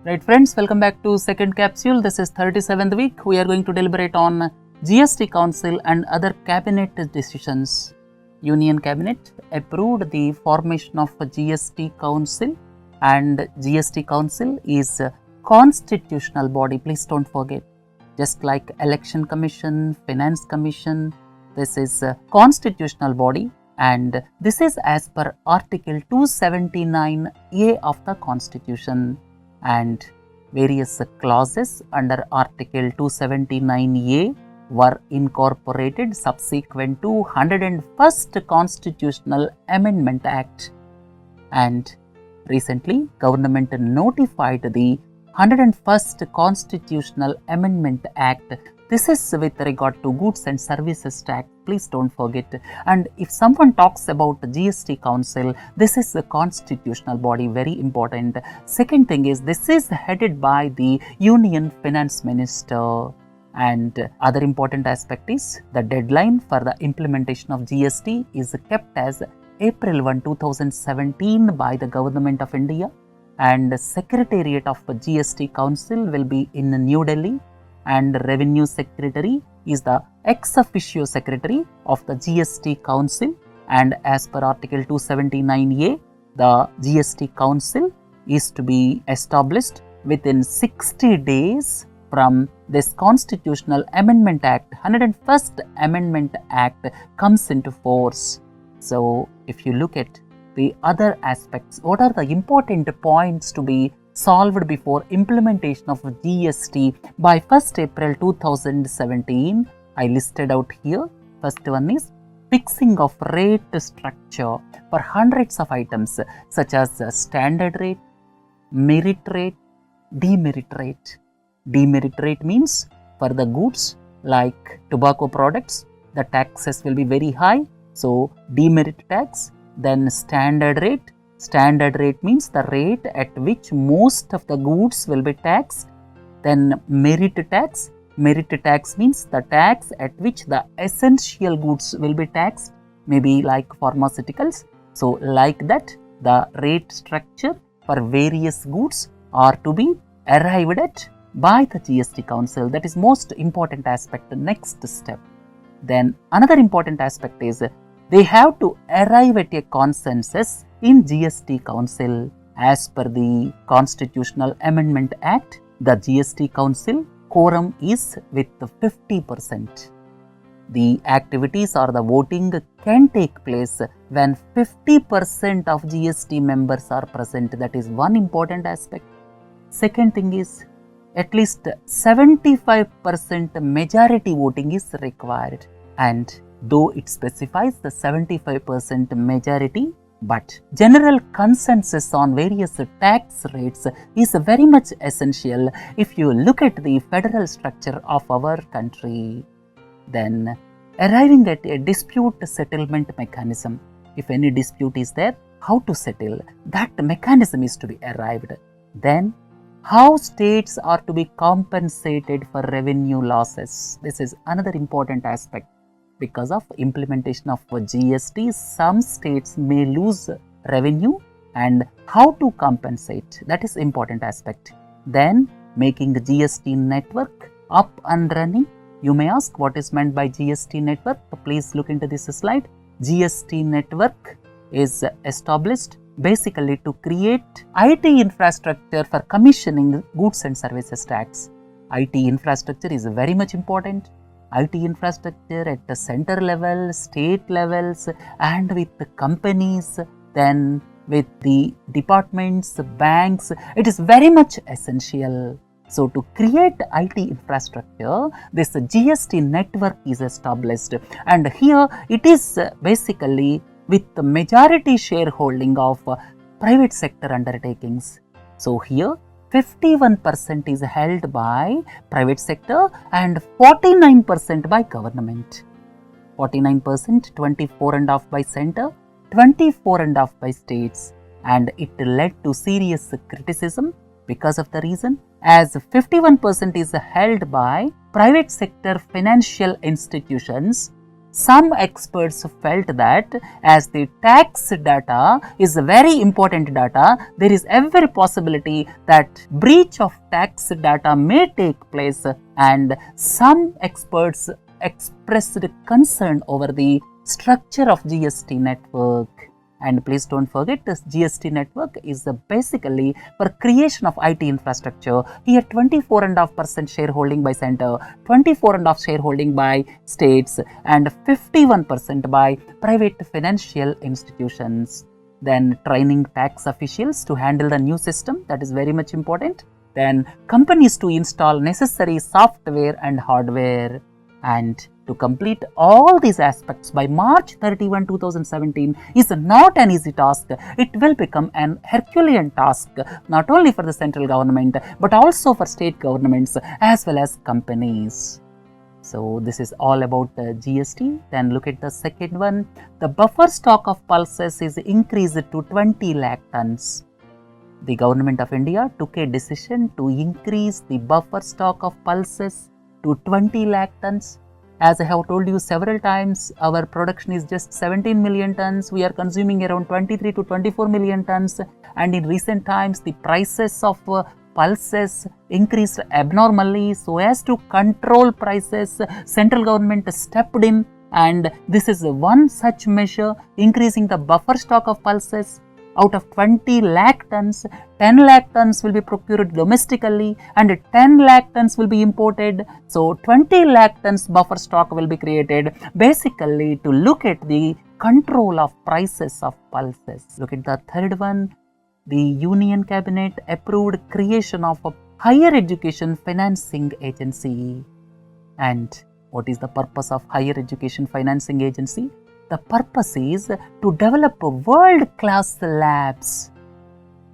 Right friends, welcome back to second capsule. This is 37th week. We are going to deliberate on GST Council and other cabinet decisions. Union Cabinet approved the formation of a GST Council, and GST Council is a constitutional body. Please don't forget. Just like Election Commission, Finance Commission, this is a constitutional body, and this is as per Article 279A of the Constitution. And various clauses under Article 279A were incorporated subsequent to 101st Constitutional Amendment Act. And recently, government notified the 101st Constitutional Amendment Act. This is with regard to Goods and Services Tax. Please don't forget. And if someone talks about the GST Council, this is a constitutional body, very important. Second thing is, this is headed by the Union Finance Minister. And other important aspect is, the deadline for the implementation of GST is kept as April 1, 2017 by the Government of India. And Secretariat of the GST Council will be in New Delhi. And Revenue Secretary is the ex officio secretary of the GST Council, and as per Article 279A, the GST Council is to be established within 60 days from this Constitutional Amendment Act. 101st Amendment Act comes into force. So, if you look at the other aspects, what are the important points to be solved before implementation of GST by 1st April 2017, I listed out here. First one is fixing of rate structure for hundreds of items such as standard rate, merit rate, demerit rate. Demerit rate means for the goods like tobacco products, the taxes will be very high. So, demerit tax. Then standard rate. Standard rate means the rate at which most of the goods will be taxed. Then merit tax. Merit tax means the tax at which the essential goods will be taxed, maybe like pharmaceuticals. So, like that, the rate structure for various goods are to be arrived at by the GST Council. That is most important aspect, the next step. Then another important aspect is, they have to arrive at a consensus in GST Council. As per the Constitutional Amendment Act, the GST Council quorum is with 50%. The activities or the voting can take place when 50% of GST members are present. That is one important aspect. Second thing is, at least 75% majority voting is required. And though it specifies the 75% majority, but general consensus on various tax rates is very much essential if you look at the federal structure of our country. Then arriving at a dispute settlement mechanism. If any dispute is there, how to settle, that mechanism is to be arrived. Then how states are to be compensated for revenue losses. This is another important aspect. Because of implementation of GST, some states may lose revenue, and how to compensate, that is important aspect. Then making the GST network up and running. You may ask, what is meant by GST network? Please look into this slide. GST network is established basically to create IT infrastructure for commissioning goods and services tax. IT infrastructure is very much important. IT infrastructure at the center level, state levels, and with the companies, then with the departments, banks, it is very much essential. So, to create IT infrastructure, this GST network is established, and here it is basically with the majority shareholding of private sector undertakings. So, here 51% is held by private sector and 49% by government. 49%, 24.5% by center, 24.5% by states, and it led to serious criticism because of the reason, as 51% is held by private sector financial institutions. some experts felt that as the tax data is a very important data, there is every possibility that breach of tax data may take place, and some experts expressed concern over the structure of GST network. And please don't forget, this GST network is basically for creation of IT infrastructure. Here 24.5% shareholding by center, 24.5% shareholding by states, and 51% by private financial institutions. Then training tax officials to handle the new system, that is very much important. Then companies to install necessary software and hardware. And to complete all these aspects by March 31, 2017 is not an easy task. It will become an Herculean task not only for the central government but also for state governments as well as companies. So this is all about GST. Then look at the second one. The buffer stock of pulses is increased to 20 lakh tons. The government of India took a decision to increase the buffer stock of pulses to 20 lakh tons. As I have told you several times, our production is just 17 million tons. We are consuming around 23 to 24 million tons. And in recent times, the prices of pulses increased abnormally. So as to control prices, central government stepped in. And this is one such measure, increasing the buffer stock of pulses. Out of 20 lakh tons, 10 lakh tons will be procured domestically and 10 lakh tons will be imported. So 20 lakh tons buffer stock will be created basically to look at the control of prices of pulses. Look at the third one. The Union Cabinet approved creation of a higher education financing agency. And what is the purpose of higher education financing agency? The purpose is to develop world-class labs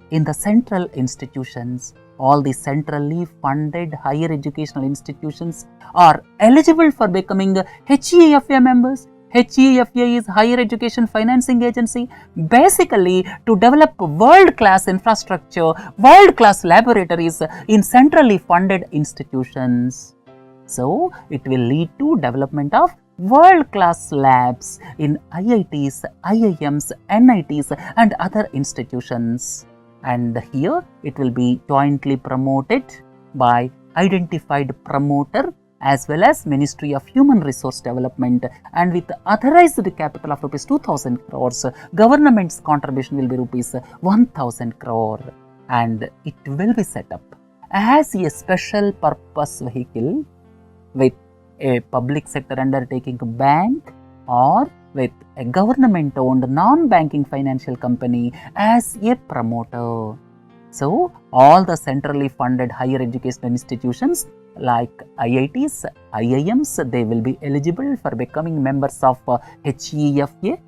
in the central institutions. All the centrally funded higher educational institutions are eligible for becoming HEFA members. HEFA is Higher Education Financing Agency, basically to develop world-class infrastructure, world-class laboratories in centrally funded institutions. So, it will lead to development of world-class labs in IITs, IIMs, NITs and other institutions. And here it will be jointly promoted by identified promoter as well as Ministry of Human Resource Development, and with authorized capital of rupees 2000 crores, government's contribution will be rupees 1000 crore, and it will be set up as a special purpose vehicle with a public sector undertaking bank or with a government owned non-banking financial company as a promoter. So, all the centrally funded higher educational institutions like IITs, IIMs, they will be eligible for becoming members of HEFA,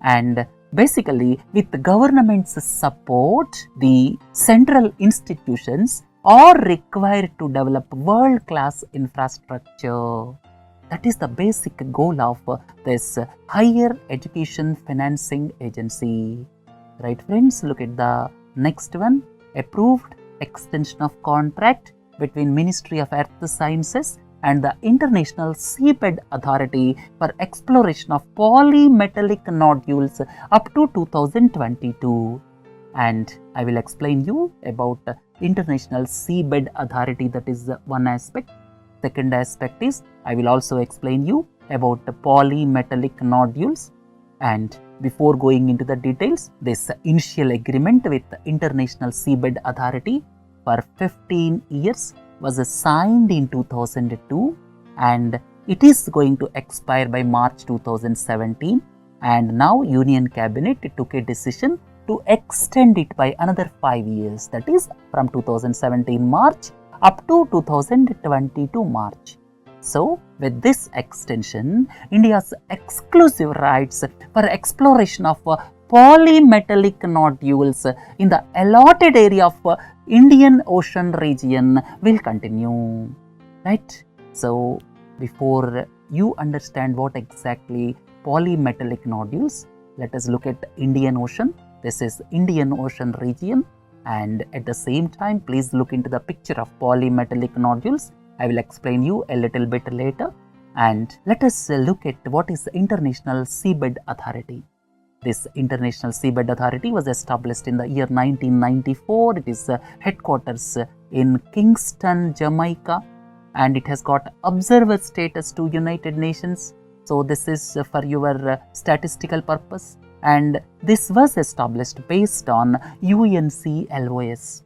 and basically with the government's support, the central institutions are required to develop world-class infrastructure. That is the basic goal of this Higher Education Financing Agency. Right friends, look at the next one. Approved extension of contract between Ministry of Earth Sciences and the International Seabed Authority for exploration of polymetallic nodules up to 2022. And I will explain you about International Seabed Authority, that is one aspect. Second aspect is I will also explain you about the polymetallic nodules. And before going into the details, this initial agreement with the International Seabed Authority for 15 years was signed in 2002 and it is going to expire by March 2017, and now Union Cabinet took a decision to extend it by another 5 years, that is from 2017 March up to 2022 March. So, with this extension, India's exclusive rights for exploration of polymetallic nodules in the allotted area of Indian Ocean region will continue, right? So, before you understand what exactly polymetallic nodules, let us look at Indian Ocean. This is Indian Ocean region, and at the same time, please look into the picture of polymetallic nodules. I will explain you a little bit later. And let us look at what is the International Seabed Authority. This International Seabed Authority was established in the year 1994. It is headquarters in Kingston, Jamaica, and it has got observer status to United Nations. So this is for your statistical purpose, and this was established based on UNCLOS.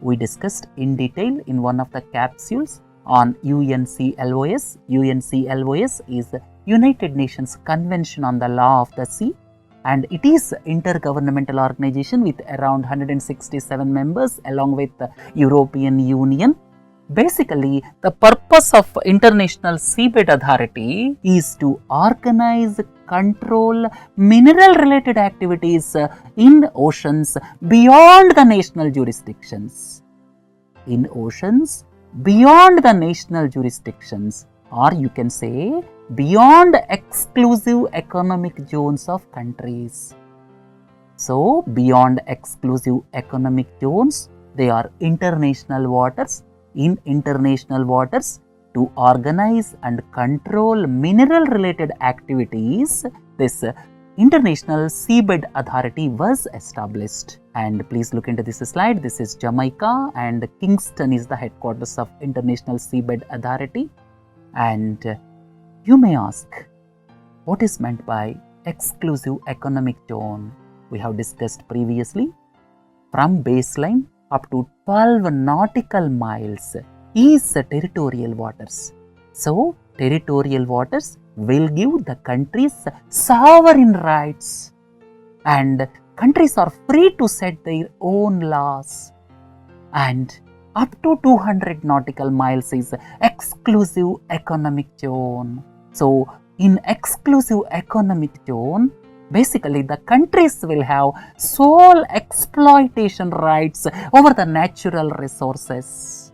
We discussed in detail in one of the capsules on UNCLOS. UNCLOS is United Nations Convention on the Law of the Sea, and it is intergovernmental organization with around 167 members along with the European Union. Basically, the purpose of International Seabed Authority is to organize, control mineral related activities in oceans beyond the national jurisdictions. In oceans beyond the national jurisdictions, or you can say beyond exclusive economic zones of countries. So, beyond exclusive economic zones, they are international waters. In international waters, to organize and control mineral related activities, this International Seabed Authority was established. And please look into this slide. This is Jamaica, and Kingston is the headquarters of International Seabed Authority. And you may ask, what is meant by exclusive economic zone? We have discussed previously. From baseline up to 12 nautical miles is territorial waters. So, territorial waters will give the countries sovereign rights, and countries are free to set their own laws. And up to 200 nautical miles is exclusive economic zone. So, in exclusive economic zone, basically the countries will have sole exploitation rights over the natural resources.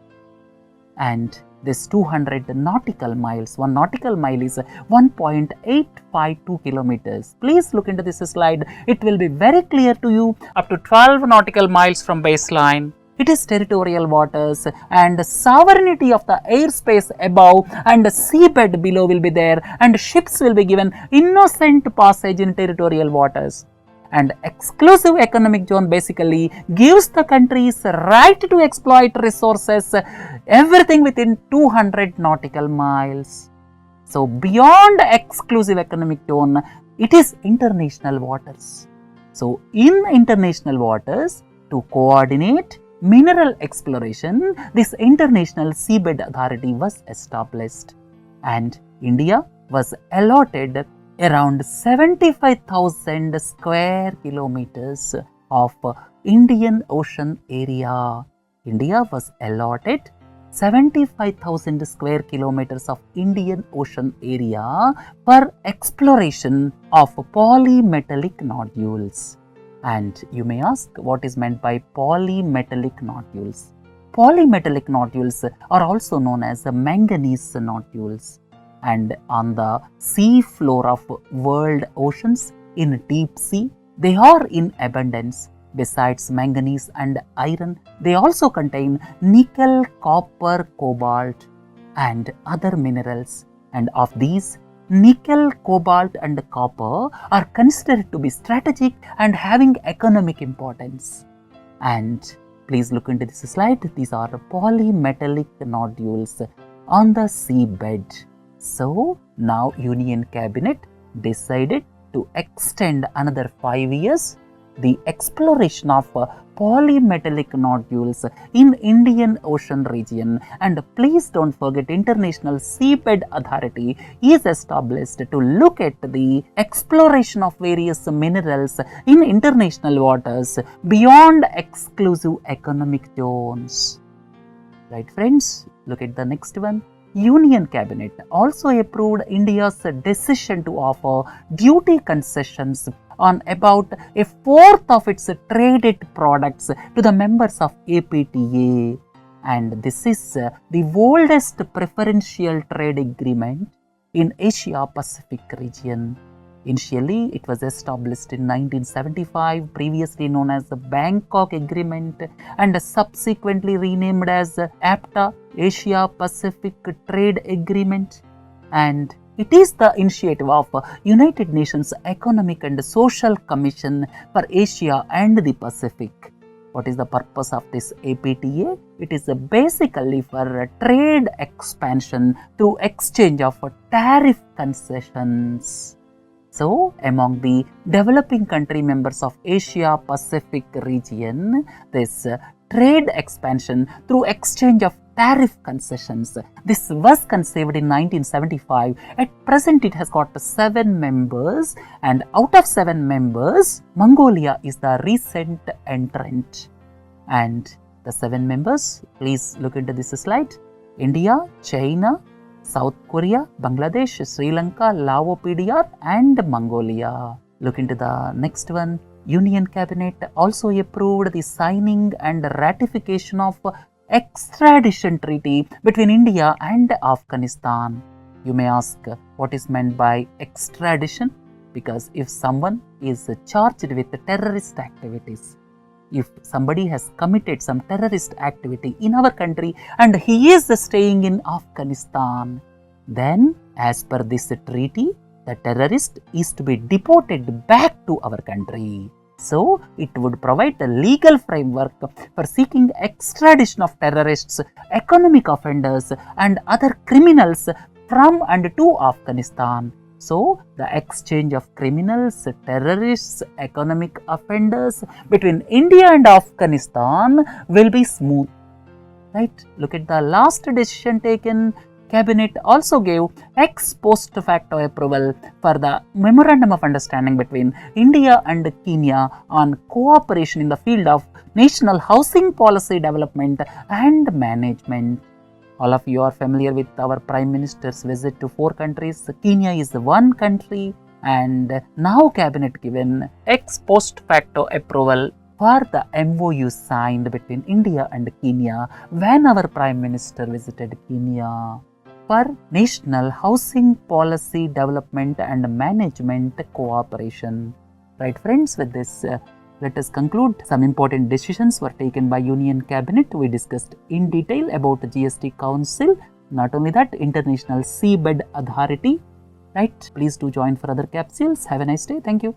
And this 200 nautical miles, 1 nautical mile is 1.852 kilometers. Please look into this slide. It will be very clear to you. Up to 12 nautical miles from baseline, it is territorial waters, and sovereignty of the airspace above and the seabed below will be there, and ships will be given innocent passage in territorial waters. And exclusive economic zone basically gives the countries right to exploit resources, everything within 200 nautical miles. So, beyond exclusive economic zone, it is international waters. So, in international waters, to coordinate mineral exploration, this International Seabed Authority was established, and India was allotted around 75,000 square kilometers of Indian Ocean area. India was allotted 75,000 square kilometers of Indian Ocean area for exploration of polymetallic nodules. And you may ask, what is meant by polymetallic nodules? Polymetallic nodules are also known as manganese nodules, and on the sea floor of world oceans in deep sea, they are in abundance. Besides manganese and iron, they also contain nickel, copper, cobalt and other minerals, and of these, nickel, cobalt and copper are considered to be strategic and having economic importance. And please look into this slide. These are polymetallic nodules on the seabed. So, now Union Cabinet decided to extend another 5 years the exploration of polymetallic nodules in Indian Ocean region. And please don't forget, International Seabed Authority is established to look at the exploration of various minerals in international waters beyond exclusive economic zones. Right friends, look at the next one. Union Cabinet also approved India's decision to offer duty concessions on about a fourth of its traded products to the members of APTA, and this is the oldest preferential trade agreement in Asia Pacific region. Initially, it was established in 1975, previously known as the Bangkok Agreement, and subsequently renamed as APTA, Asia Pacific Trade Agreement. and it is the initiative of United Nations Economic and Social Commission for Asia and the Pacific. What is the purpose of this APTA? It is basically for trade expansion through exchange of tariff concessions. So, among the developing country members of Asia Pacific region, this trade expansion through exchange of tariff concessions. This was conceived in 1975. At present, it has got 7 members, and out of 7 members, Mongolia is the recent entrant. And the 7 members, please look into this slide: India, China, South Korea, Bangladesh, Sri Lanka, Laos PDR, and Mongolia. Look into the next one. Union Cabinet also approved the signing and ratification of extradition treaty between India and Afghanistan. You may ask, what is meant by extradition? Because if someone is charged with terrorist activities, if somebody has committed some terrorist activity in our country and he is staying in Afghanistan, then as per this treaty, the terrorist is to be deported back to our country. So, it would provide a legal framework for seeking extradition of terrorists, economic offenders, and other criminals from and to Afghanistan. So, the exchange of criminals, terrorists, economic offenders between India and Afghanistan will be smooth. Right? Look at the last decision taken. Cabinet also gave ex post facto approval for the Memorandum of Understanding between India and Kenya on cooperation in the field of national housing policy development and management. All of you are familiar with our Prime Minister's visit to 4 countries. Kenya is one country, and now Cabinet given ex post facto approval for the MOU signed between India and Kenya when our Prime Minister visited Kenya for national housing policy development and management cooperation. Right friends, with this let us conclude. Some important decisions were taken by Union Cabinet. We discussed in detail about the GST Council. Not only that, International Seabed Authority. Right, please do join for other capsules. Have a nice day. Thank you.